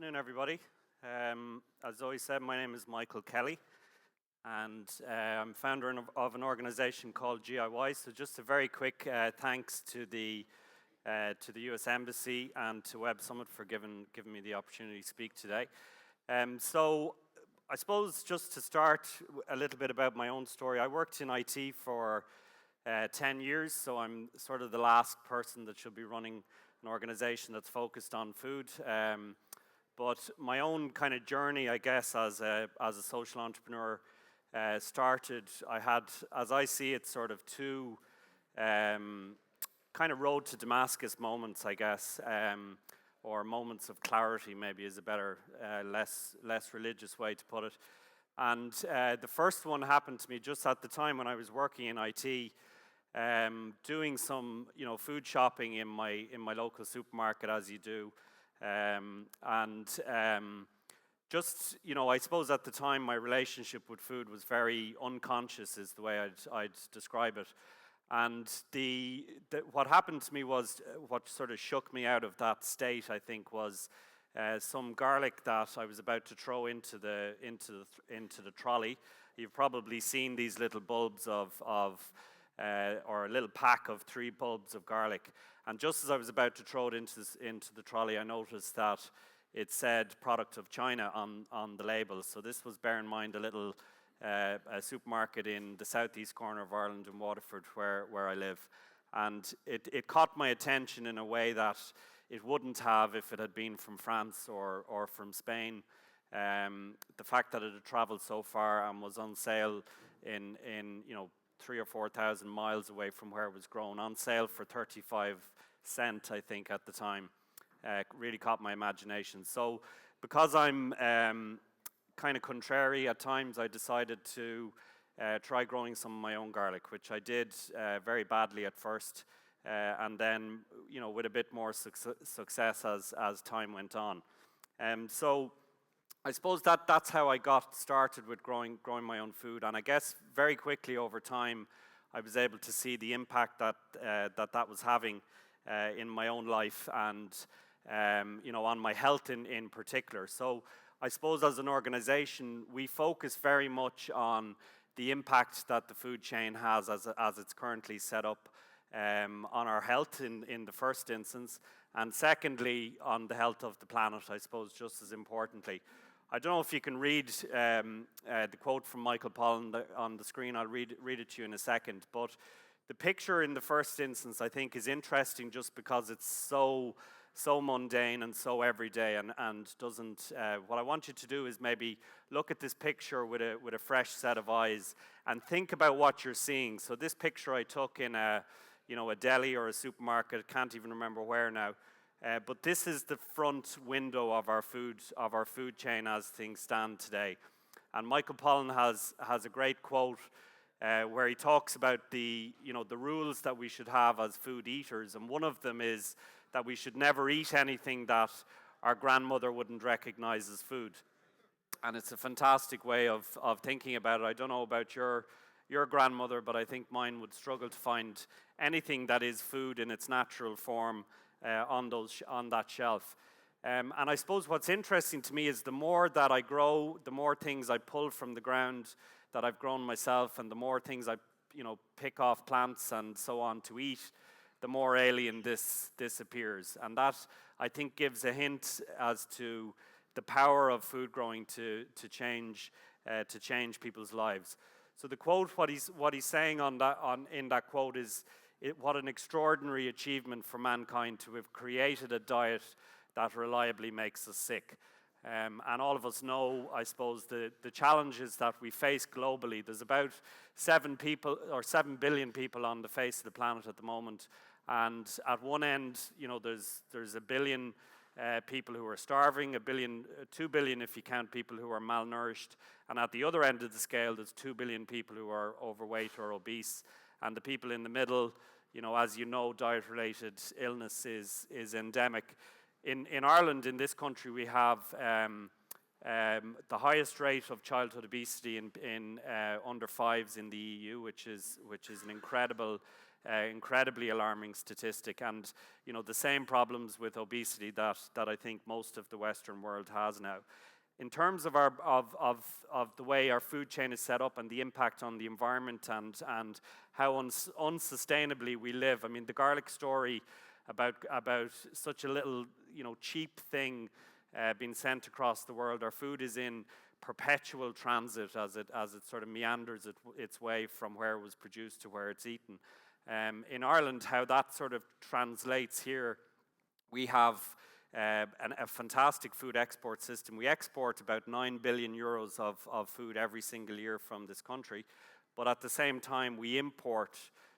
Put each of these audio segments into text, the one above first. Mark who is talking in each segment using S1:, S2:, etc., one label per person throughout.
S1: afternoon, everybody. As Zoe said, my name is Michael Kelly, and I'm founder of an organization called GIY. So just a very quick thanks to the US Embassy and to Web Summit for giving me the opportunity to speak today. So I suppose just to start a little bit about my own story, I worked in IT for 10 years, so I'm sort of the last person that should be running an organization that's focused on food. But my own kind of journey, I guess, as a social entrepreneur started. I had, as I see it, sort of two kind of road to Damascus moments, I guess, or moments of clarity maybe is a better, less religious way to put it. And the first one happened to me just at the time when I was working in IT, doing some, food shopping in my local supermarket, as you do. Just, I suppose at the time my relationship with food was very unconscious is the way I'd describe it. And what happened to me was, what sort of shook me out of that state, I think, was some garlic that I was about to throw into the trolley. You've probably seen these little bulbs or a little pack of 3 bulbs of garlic. And just as I was about to throw it into the trolley, I noticed that it said product of China on the label. So this was, bear in mind, a little a supermarket in the southeast corner of Ireland in Waterford where I live. And it caught my attention in a way that it wouldn't have if it had been from France or from Spain. The fact that it had traveled so far and was on sale in 3,000 or 4,000 miles away from where it was grown, on sale for 35 cents, I think, at the time, really caught my imagination. So because I'm kind of contrary at times, I decided to try growing some of my own garlic, which I did very badly at first, and then, with a bit more success as time went on. So I suppose that's how I got started with growing my own food, and I guess very quickly over time, I was able to see the impact that was having in my own life and on my health in particular. So I suppose as an organization, we focus very much on the impact that the food chain has as it's currently set up on our health in the first instance, and secondly on the health of the planet, I suppose, just as importantly. I don't know if you can read the quote from Michael Pollan on the screen. I'll read it to you in a second. But the picture in the first instance, I think, is interesting just because it's so mundane and so everyday, and doesn't. What I want you to do is maybe look at this picture with a fresh set of eyes and think about what you're seeing. So this picture I took in a deli or a supermarket. Can't even remember where now. But this is the front window of our food chain as things stand today. And Michael Pollan has a great quote where he talks about the rules that we should have as food eaters, and one of them is that we should never eat anything that our grandmother wouldn't recognize as food. And it's a fantastic way of thinking about it. I don't know about your grandmother, but I think mine would struggle to find anything that is food in its natural form on that shelf. And I suppose what's interesting to me is the more that I grow, the more things I pull from the ground that I've grown myself, and the more things I pick off plants and so on to eat, the more alien this appears. And that, I think, gives a hint as to the power of food growing to change people's lives. So the quote, what he's saying in that quote is, what an extraordinary achievement for mankind to have created a diet that reliably makes us sick. And all of us know, I suppose, the challenges that we face globally. There's about 7 billion people on the face of the planet at the moment. And at one end, there's 1 billion people who are starving, 2 billion if you count people who are malnourished. And at the other end of the scale, there's 2 billion people who are overweight or obese. And the people in the middle, as you know, diet-related illness is endemic. In Ireland, in this country, we have the highest rate of childhood obesity in under 5s in the EU, which is an incredible incredibly alarming statistic, and the same problems with obesity that I think most of the Western world has now. In terms of the way our food chain is set up and the impact on the environment and how unsustainably we live, I mean, the garlic story about such a little cheap thing being sent across the world. Our food is in perpetual transit as it sort of meanders its way from where it was produced to where it's eaten. In Ireland, how that sort of translates here, we have a fantastic food export system. We export about 9 billion euros of food every single year from this country, but at the same time we import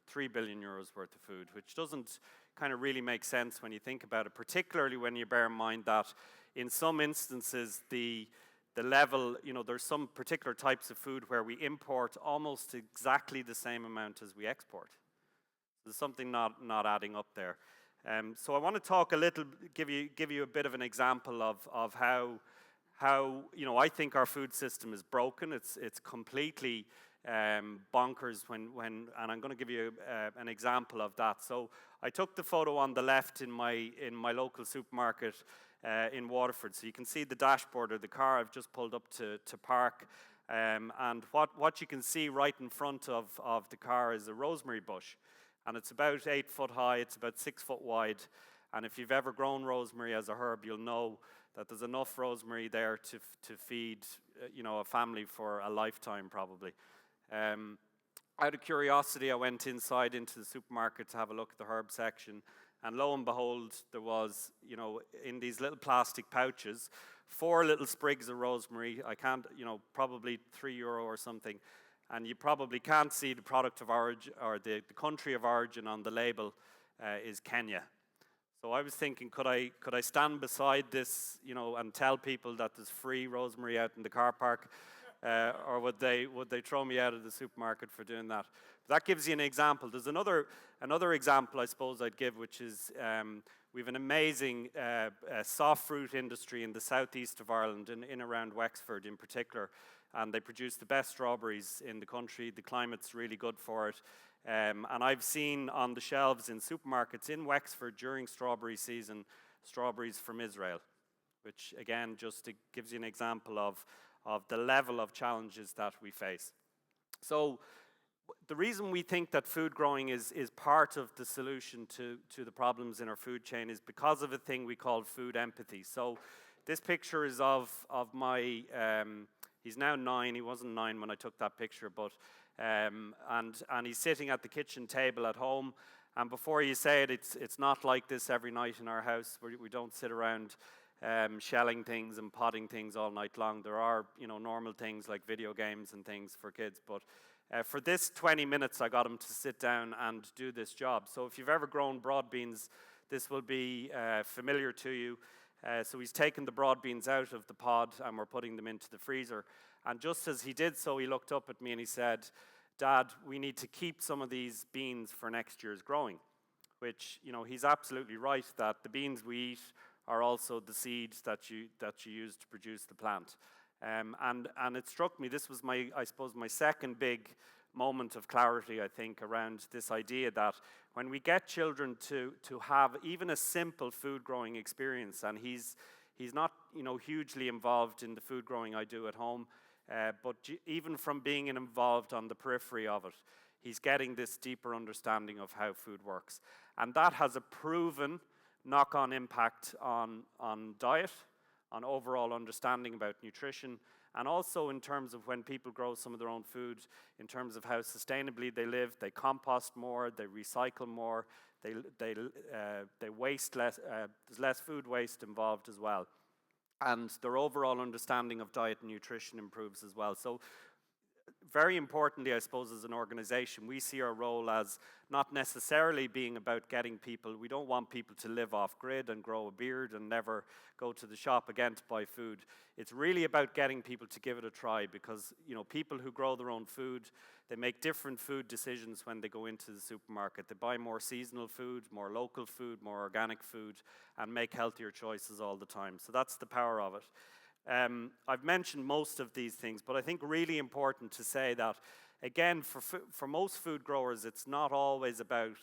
S1: 3 billion euros worth of food, which doesn't kind of really make sense when you think about it, particularly when you bear in mind that in some instances the level, there's some particular types of food where we import almost exactly the same amount as we export. There's something not adding up there. So I want to talk a little, give you a bit of an example of how I think our food system is broken. It's completely bonkers and I'm going to give you an example of that. So I took the photo on the left in my local supermarket in Waterford. So you can see the dashboard of the car I've just pulled up to park. And what you can see right in front of the car is a rosemary bush. And it's about 8 foot high, it's about 6 foot wide. And if you've ever grown rosemary as a herb, you'll know that there's enough rosemary there to feed a family for a lifetime probably. Out of curiosity, I went inside into the supermarket to have a look at the herb section. And lo and behold, there was, in these little plastic pouches, 4 little sprigs of rosemary. I can't, probably €3 or something. And you probably can't see the product of origin or the country of origin on the label is Kenya. So I was thinking, could I stand beside this, and tell people that there's free rosemary out in the car park, or would they throw me out of the supermarket for doing that? That gives you an example. There's another example I suppose I'd give, which is we have an amazing soft fruit industry in the southeast of Ireland, in around Wexford in particular. And they produce the best strawberries in the country. The climate's really good for it. And I've seen on the shelves in supermarkets in Wexford during strawberry season, strawberries from Israel, which again, just gives you an example of the level of challenges that we face. So the reason we think that food growing is part of the solution to the problems in our food chain is because of a thing we call food empathy. So this picture is of my... He's now 9. He wasn't 9 when I took that picture, but and he's sitting at the kitchen table at home. And before you say it, it's not like this every night in our house. We don't sit around shelling things and potting things all night long. There are normal things like video games and things for kids, but for this 20 minutes, I got him to sit down and do this job. So if you've ever grown broad beans, this will be familiar to you. So he's taken the broad beans out of the pod and we're putting them into the freezer. And just as he did so, he looked up at me and he said, "Dad, we need to keep some of these beans for next year's growing." Which, he's absolutely right, that the beans we eat are also the seeds that you use to produce the plant. And it struck me, this was my second big moment of clarity, I think, around this idea that when we get children to have even a simple food growing experience, and he's not hugely involved in the food growing I do at home, but even from being involved on the periphery of it, he's getting this deeper understanding of how food works. And that has a proven knock-on impact on diet, on overall understanding about nutrition, and also in terms of when people grow some of their own food, in terms of how sustainably they live, they compost more, they recycle more, they waste less, there's less food waste involved as well. And their overall understanding of diet and nutrition improves as well. So very importantly, I suppose, as an organization, we see our role as not necessarily being about getting people. We don't want people to live off grid and grow a beard and never go to the shop again to buy food. It's really about getting people to give it a try, because people who grow their own food, they make different food decisions when they go into the supermarket. They buy more seasonal food, more local food, more organic food, and make healthier choices all the time. So that's the power of it. I've mentioned most of these things, but I think really important to say that again, for most food growers, it's not always about,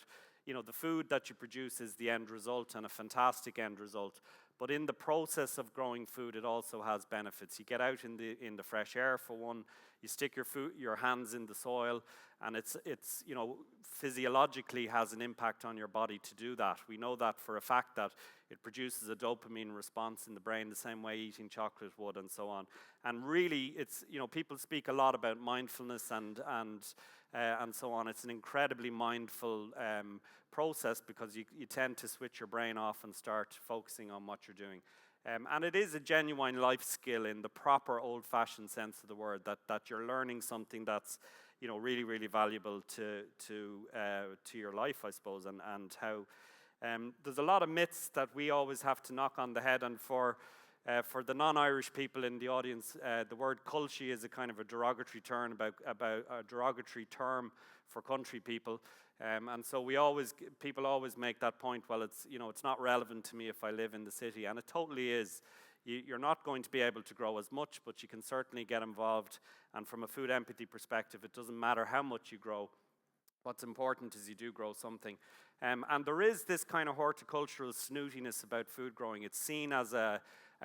S1: the food that you produce is the end result and a fantastic end result. But in the process of growing food, it also has benefits. You get out in the fresh air, for one. You stick your hands in the soil, and it's physiologically has an impact on your body to do that. We know that for a fact, that it produces a dopamine response in the brain the same way eating chocolate would, and so on. And really, it's, people speak a lot about mindfulness and so on. It's an incredibly mindful process, because you tend to switch your brain off and start focusing on what you're doing. And it is a genuine life skill in the proper old-fashioned sense of the word, that you're learning something that's, really, really valuable to your life, I suppose, and how there's a lot of myths that we always have to knock on the head. And for the non-Irish people in the audience, the word culture is a kind of a derogatory term about a derogatory term for country people. And so people always make that point, well, it's not relevant to me if I live in the city, and it totally is. You're not going to be able to grow as much, but you can certainly get involved. And from a food empathy perspective, it doesn't matter how much you grow. What's important is you do grow something. And there is this kind of horticultural snootiness about food growing. It's seen as a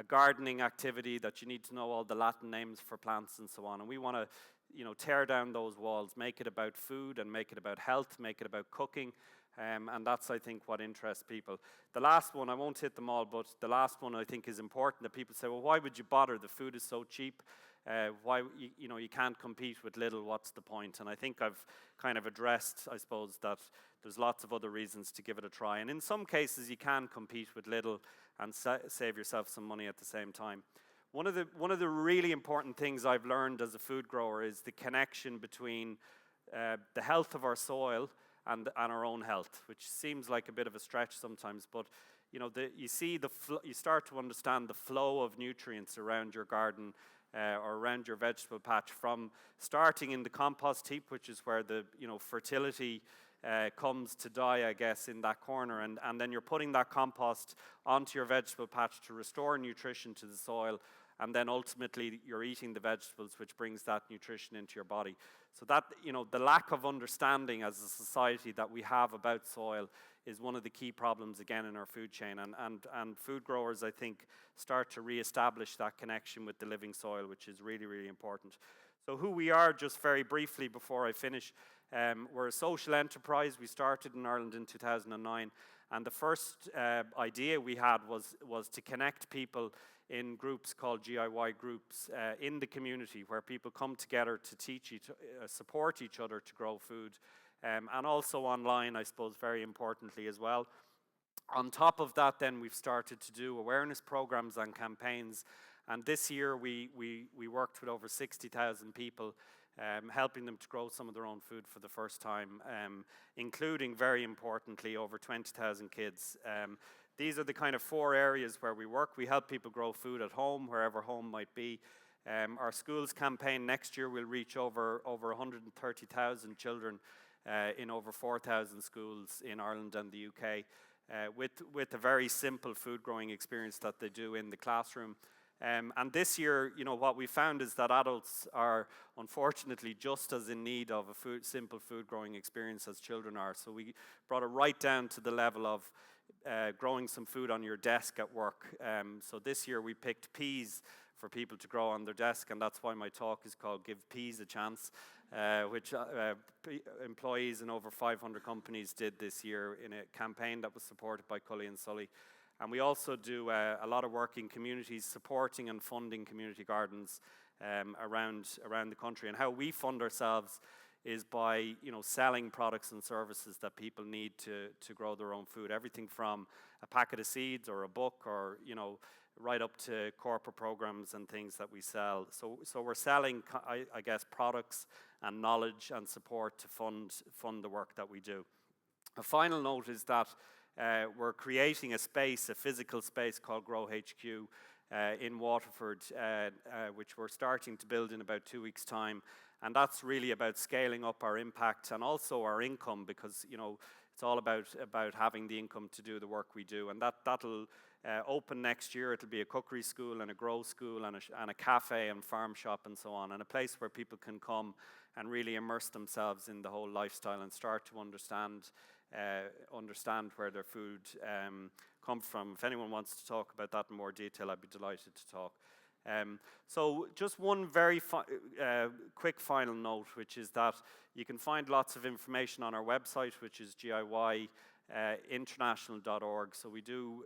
S1: gardening activity, that you need to know all the Latin names for plants and so on. And we want to tear down those walls, make it about food and make it about health, make it about cooking. And that's, I think, what interests people. The last one, I won't hit them all, but the last one I think is important, that people say, well, why would you bother? The food is so cheap. Why, you can't compete with Lidl, what's the point? And I think I've kind of addressed, I suppose, that there's lots of other reasons to give it a try. And in some cases, you can compete with Lidl and save yourself some money at the same time. One of the really important things I've learned as a food grower is the connection between the health of our soil and our own health, which seems like a bit of a stretch sometimes, but you start to understand the flow of nutrients around your garden or around your vegetable patch, from starting in the compost heap, which is where the fertility comes to die, I guess, in that corner, and then you're putting that compost onto your vegetable patch to restore nutrition to the soil, and then ultimately you're eating the vegetables, which brings that nutrition into your body. So that, the lack of understanding as a society that we have about soil is one of the key problems, again, in our food chain. And food growers, I think, start to re-establish that connection with the living soil, which is really, really important. So who we are, just very briefly before I finish, we're a social enterprise. We started in Ireland in 2009, and the first idea we had was to connect people in groups called GIY groups in the community, where people come together to support each other to grow food, and also online, I suppose, very importantly as well. On top of that, then, we've started to do awareness programs and campaigns, and this year we worked with over 60,000 people, helping them to grow some of their own food for the first time, including, very importantly, over 20,000 kids. These are the kind of 4 areas where we work. We help people grow food at home, wherever home might be. Our schools campaign next year will reach over 130,000 children in over 4,000 schools in Ireland and the UK, with a very simple food growing experience that they do in the classroom. And this year, what we found is that adults are unfortunately just as in need of a simple food growing experience as children are. So we brought it right down to the level of growing some food on your desk at work. So this year we picked peas for people to grow on their desk, and that's why my talk is called Give Peas a Chance, which employees in over 500 companies did this year in a campaign that was supported by Cully and Sully. And we also do a lot of work in communities, supporting and funding community gardens around the country. And how we fund ourselves is by selling products and services that people need to grow their own food. Everything from a packet of seeds or a book, or right up to corporate programs and things that we sell. So we're selling, I guess, products and knowledge and support to fund the work that we do. A final note is that we're creating a physical space called Grow HQ in Waterford, which we're starting to build in about 2 weeks' time. And that's really about scaling up our impact and also our income, because it's all about having the income to do the work we do. And that'll open next year. It'll be a cookery school and a grow school and a cafe and farm shop and so on, and a place where people can come and really immerse themselves in the whole lifestyle and start to understand where their food comes from. If anyone wants to talk about that in more detail, I'd be delighted to talk. So just one very quick final note, which is that you can find lots of information on our website, which is GIYinternational.org. So we do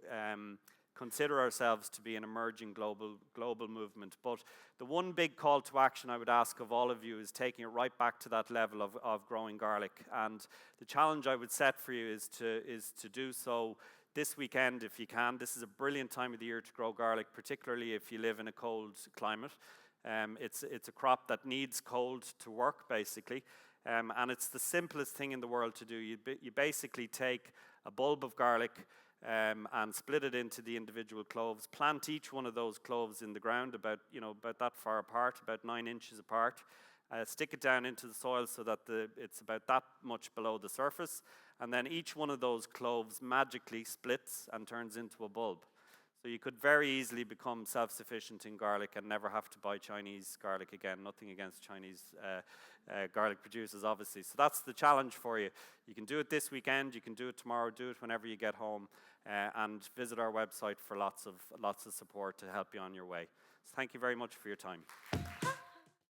S1: consider ourselves to be an emerging global movement. But the one big call to action I would ask of all of you is taking it right back to that level of growing garlic. And the challenge I would set for you is to do so this weekend if you can. This is a brilliant time of the year to grow garlic, particularly if you live in a cold climate. It's a crop that needs cold to work, basically. And it's the simplest thing in the world to do. You basically take a bulb of garlic and split it into the individual cloves. Plant each one of those cloves in the ground about that far apart, about 9 inches apart. Stick it down into the soil so that it's about that much below the surface, and then each one of those cloves magically splits and turns into a bulb. So you could very easily become self-sufficient in garlic and never have to buy Chinese garlic again. Nothing against Chinese garlic producers, obviously. So that's the challenge for you. You can do it this weekend, you can do it tomorrow, do it whenever you get home, and visit our website for lots of support to help you on your way. So thank you very much for your time.